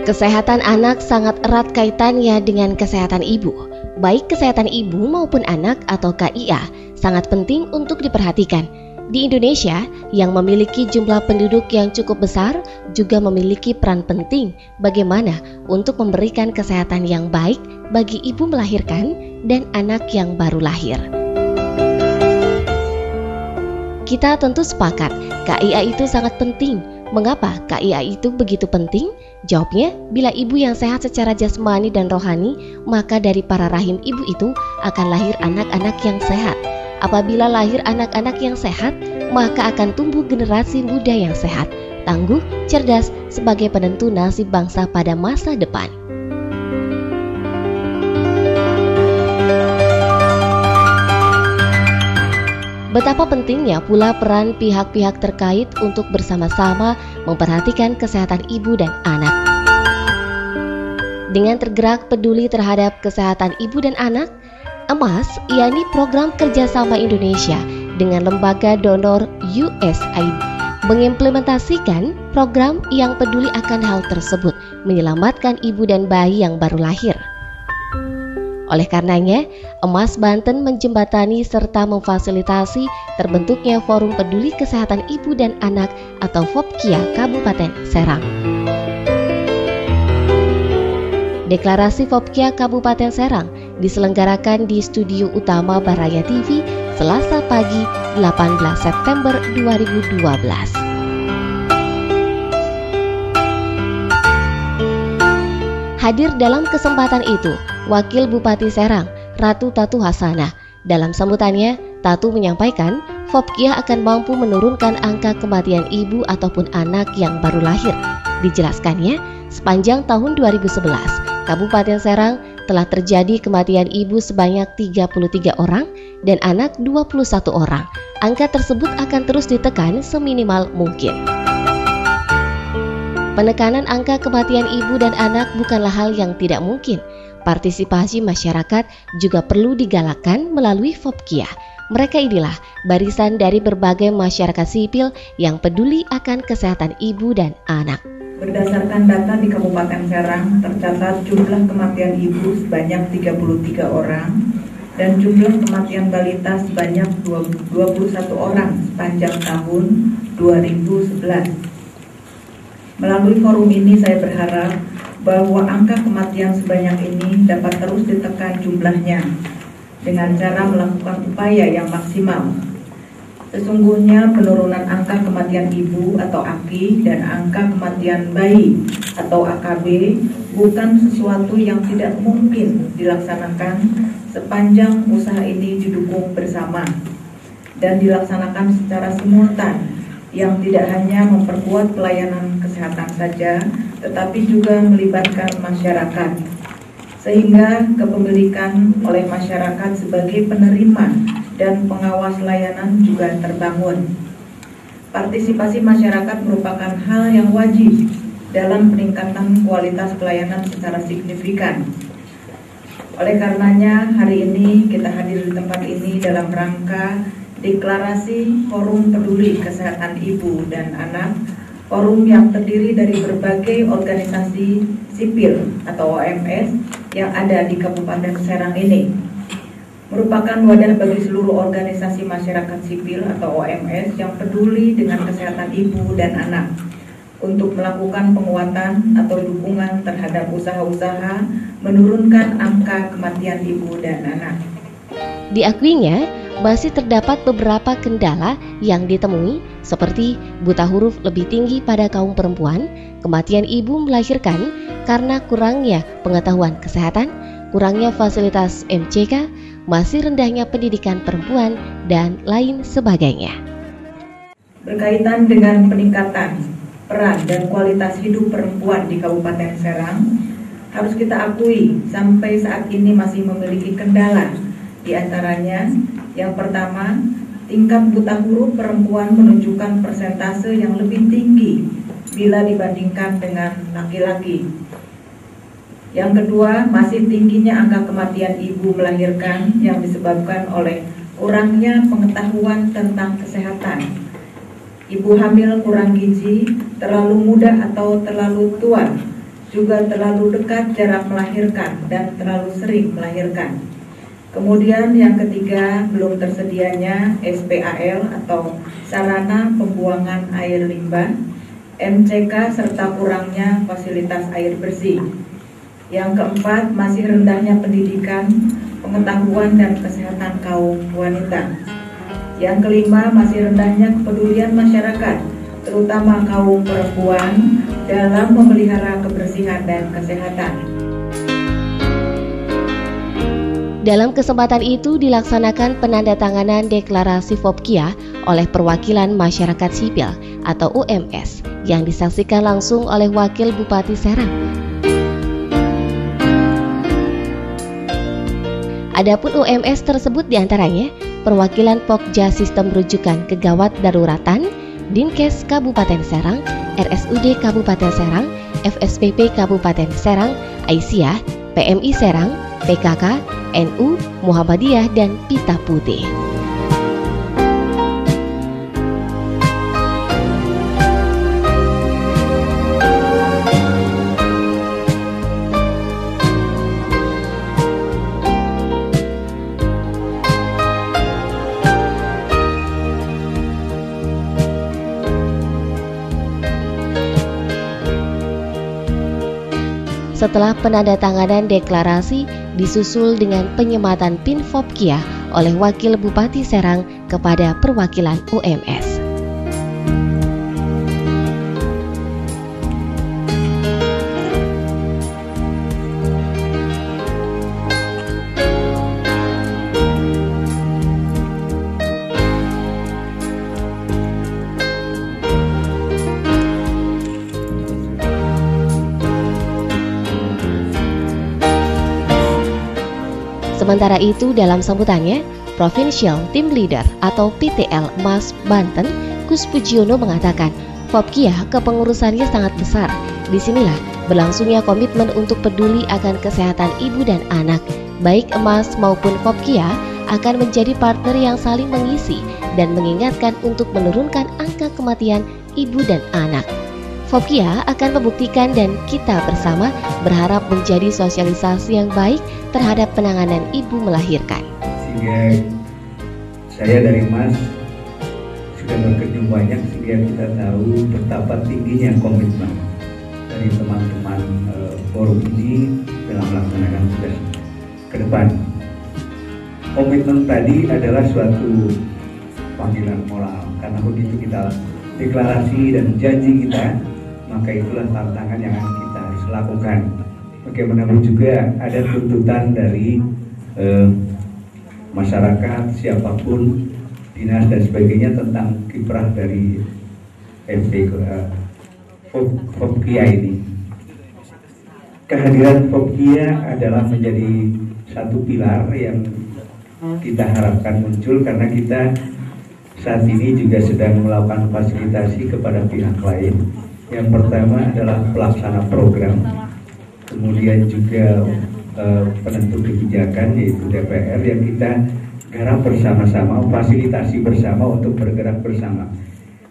Kesehatan anak sangat erat kaitannya dengan kesehatan ibu. Baik kesehatan ibu maupun anak atau KIA sangat penting untuk diperhatikan. Di Indonesia yang memiliki jumlah penduduk yang cukup besar juga memiliki peran penting bagaimana untuk memberikan kesehatan yang baik bagi ibu melahirkan dan anak yang baru lahir. Kita tentu sepakat, KIA itu sangat penting. Mengapa KIA itu begitu penting? Jawabnya, bila ibu yang sehat secara jasmani dan rohani, maka dari para rahim ibu itu akan lahir anak-anak yang sehat. Apabila lahir anak-anak yang sehat, maka akan tumbuh generasi muda yang sehat, tangguh, cerdas sebagai penentu nasib bangsa pada masa depan. Betapa pentingnya pula peran pihak-pihak terkait untuk bersama-sama memperhatikan kesehatan ibu dan anak. Dengan tergerak peduli terhadap kesehatan ibu dan anak, EMAS, yakni Program Kerjasama Indonesia dengan Lembaga Donor USAID, mengimplementasikan program yang peduli akan hal tersebut, menyelamatkan ibu dan bayi yang baru lahir. Oleh karenanya, EMAS Banten menjembatani serta memfasilitasi terbentuknya Forum Peduli Kesehatan Ibu dan Anak atau FOPKIA Kabupaten Serang. Deklarasi FOPKIA Kabupaten Serang diselenggarakan di studio utama Baraya TV Selasa pagi 18 September 2012. Hadir dalam kesempatan itu, Wakil Bupati Serang, Ratu Tatu Hasanah. Dalam sambutannya, Tatu menyampaikan, FOPKIA akan mampu menurunkan angka kematian ibu ataupun anak yang baru lahir. Dijelaskannya, sepanjang tahun 2011, Kabupaten Serang telah terjadi kematian ibu sebanyak 33 orang dan anak 21 orang. Angka tersebut akan terus ditekan seminimal mungkin. Penekanan angka kematian ibu dan anak bukanlah hal yang tidak mungkin. Partisipasi masyarakat juga perlu digalakkan melalui FOPKIA. Mereka inilah barisan dari berbagai masyarakat sipil yang peduli akan kesehatan ibu dan anak. Berdasarkan data di Kabupaten Serang, tercatat jumlah kematian ibu sebanyak 33 orang dan jumlah kematian balita sebanyak 21 orang sepanjang tahun 2011. Melalui forum ini saya berharap bahwa angka kematian sebanyak ini dapat terus ditekan jumlahnya dengan cara melakukan upaya yang maksimal. Sesungguhnya penurunan angka kematian ibu atau AKI dan angka kematian bayi atau AKB bukan sesuatu yang tidak mungkin dilaksanakan sepanjang usaha ini didukung bersama dan dilaksanakan secara simultan, yang tidak hanya memperkuat pelayanan kesehatan saja, tetapi juga melibatkan masyarakat, sehingga kepemilikan oleh masyarakat sebagai penerima dan pengawas layanan juga terbangun. Partisipasi masyarakat merupakan hal yang wajib dalam peningkatan kualitas pelayanan secara signifikan. Oleh karenanya, hari ini kita hadir di tempat ini dalam rangka Deklarasi Forum Peduli Kesehatan Ibu dan Anak, forum yang terdiri dari berbagai organisasi sipil atau OMS yang ada di Kabupaten Serang ini. Merupakan wadah bagi seluruh organisasi masyarakat sipil atau OMS yang peduli dengan kesehatan ibu dan anak untuk melakukan penguatan atau dukungan terhadap usaha-usaha menurunkan angka kematian ibu dan anak. Diakuinya, masih terdapat beberapa kendala yang ditemui seperti buta huruf lebih tinggi pada kaum perempuan, kematian ibu melahirkan karena kurangnya pengetahuan kesehatan, kurangnya fasilitas MCK, masih rendahnya pendidikan perempuan, dan lain sebagainya. Berkaitan dengan peningkatan peran dan kualitas hidup perempuan di Kabupaten Serang, harus kita akui sampai saat ini masih memiliki kendala. Di antaranya, yang pertama, tingkat buta huruf perempuan menunjukkan persentase yang lebih tinggi bila dibandingkan dengan laki-laki. Yang kedua, masih tingginya angka kematian ibu melahirkan yang disebabkan oleh kurangnya pengetahuan tentang kesehatan. Ibu hamil kurang gizi, terlalu muda atau terlalu tua, juga terlalu dekat jarak melahirkan dan terlalu sering melahirkan. Kemudian yang ketiga, belum tersedianya SPAL atau sarana pembuangan air limbah, MCK serta kurangnya fasilitas air bersih. Yang keempat, masih rendahnya pendidikan, pengetahuan dan kesehatan kaum wanita. Yang kelima, masih rendahnya kepedulian masyarakat, terutama kaum perempuan, dalam memelihara kebersihan dan kesehatan. Dalam kesempatan itu dilaksanakan penandatanganan deklarasi FOPKIA oleh perwakilan masyarakat sipil atau UMS yang disaksikan langsung oleh Wakil Bupati Serang. Adapun UMS tersebut diantaranya perwakilan Pokja Sistem Rujukan Kegawat Daruratan, Dinkes Kabupaten Serang, RSUD Kabupaten Serang, FSPP Kabupaten Serang, Aisyah, PMI Serang, PKK, NU, Muhammadiyah, dan Pita Putih. Setelah penandatanganan deklarasi disusul dengan penyematan PIN FOPKIA oleh Wakil Bupati Serang kepada perwakilan UMS. Sementara itu, dalam sambutannya, Provincial Team Leader atau PTL MAS Banten, Kus Pujiono mengatakan, FOPKIA kepengurusannya sangat besar. Disinilah berlangsungnya komitmen untuk peduli akan kesehatan ibu dan anak. Baik MAS maupun FOPKIA akan menjadi partner yang saling mengisi dan mengingatkan untuk menurunkan angka kematian ibu dan anak. FOPKIA akan membuktikan dan kita bersama berharap menjadi sosialisasi yang baik terhadap penanganan ibu melahirkan. Sehingga saya dari MAS sudah berkunjung banyak sehingga kita tahu betapa tingginya komitmen dari teman-teman forum ini dalam melaksanakan tugas ke depan. Komitmen tadi adalah suatu panggilan moral, karena begitu kita deklarasi dan janji kita, maka itulah tantangan yang kita harus lakukan. Bagaimanapun juga ada tuntutan dari masyarakat, siapapun, dinas dan sebagainya tentang kiprah dari FOPKIA ini. Kehadiran FOPKIA adalah menjadi satu pilar yang kita harapkan muncul karena kita saat ini juga sedang melakukan fasilitasi kepada pihak lain. Yang pertama adalah pelaksana program, kemudian juga penentu kebijakan yaitu DPR yang kita garap bersama-sama, fasilitasi bersama untuk bergerak bersama.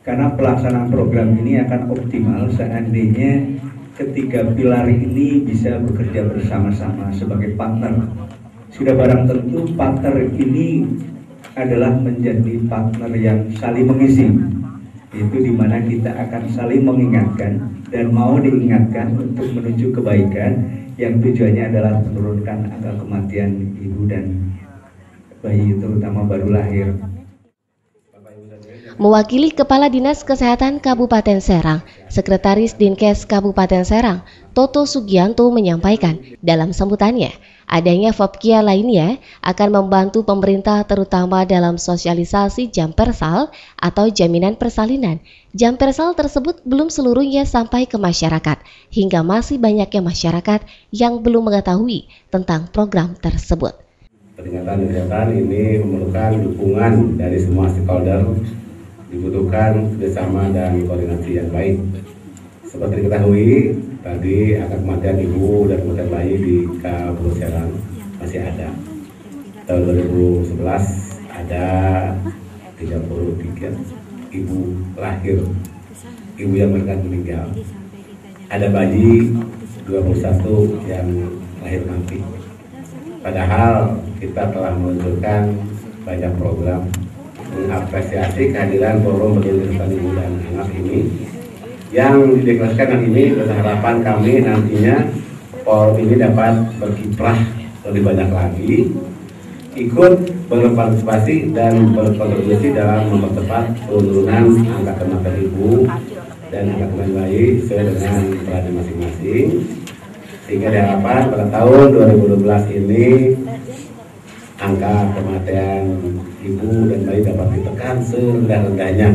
Karena pelaksanaan program ini akan optimal seandainya ketiga pilar ini bisa bekerja bersama-sama sebagai partner. Sudah barang tentu partner ini adalah menjadi partner yang saling mengisi. Itu dimana kita akan saling mengingatkan dan mau diingatkan untuk menuju kebaikan yang tujuannya adalah menurunkan angka kematian ibu dan bayi terutama baru lahir. Mewakili Kepala Dinas Kesehatan Kabupaten Serang, Sekretaris Dinkes Kabupaten Serang, Toto Sugianto menyampaikan dalam sambutannya, adanya Fopkia lainnya akan membantu pemerintah terutama dalam sosialisasi jam persal atau jaminan persalinan. Jam persal tersebut belum seluruhnya sampai ke masyarakat, hingga masih banyaknya masyarakat yang belum mengetahui tentang program tersebut. Peningkatan kesehatan ini memerlukan dukungan dari semua stakeholder, dibutuhkan kerjasama dan koordinasi yang baik. Seperti diketahui, tadi angka kematian ibu dan kematian bayi di Kabupaten Serang masih ada. Tahun 2011 ada 33 ibu lahir, ibu yang meninggal. Ada bayi 21 yang lahir mati. Padahal kita telah meluncurkan banyak program mengapresiasi kehadiran forum peduli kesehatan ibu dan anak ini yang dideklarasikan hari ini. Harapan kami nantinya forum ini dapat berkiprah lebih banyak lagi, ikut berpartisipasi dan berkontribusi dalam mempercepat penurunan angka kematian ibu dan angka kematian bayi sesuai dengan peran masing-masing, sehingga diharapkan pada tahun 2012 ini angka kematian ibu dan bayi dapat ditekan serendah-rendahnya.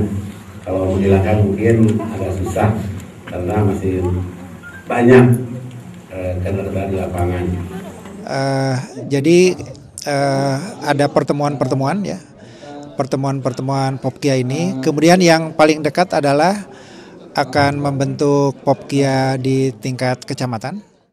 Kalau menghilangkan mungkin agak susah karena masih banyak kendala di lapangan. Jadi ada pertemuan-pertemuan ya, pertemuan Fopkia ini. Kemudian yang paling dekat adalah akan membentuk Fopkia di tingkat kecamatan.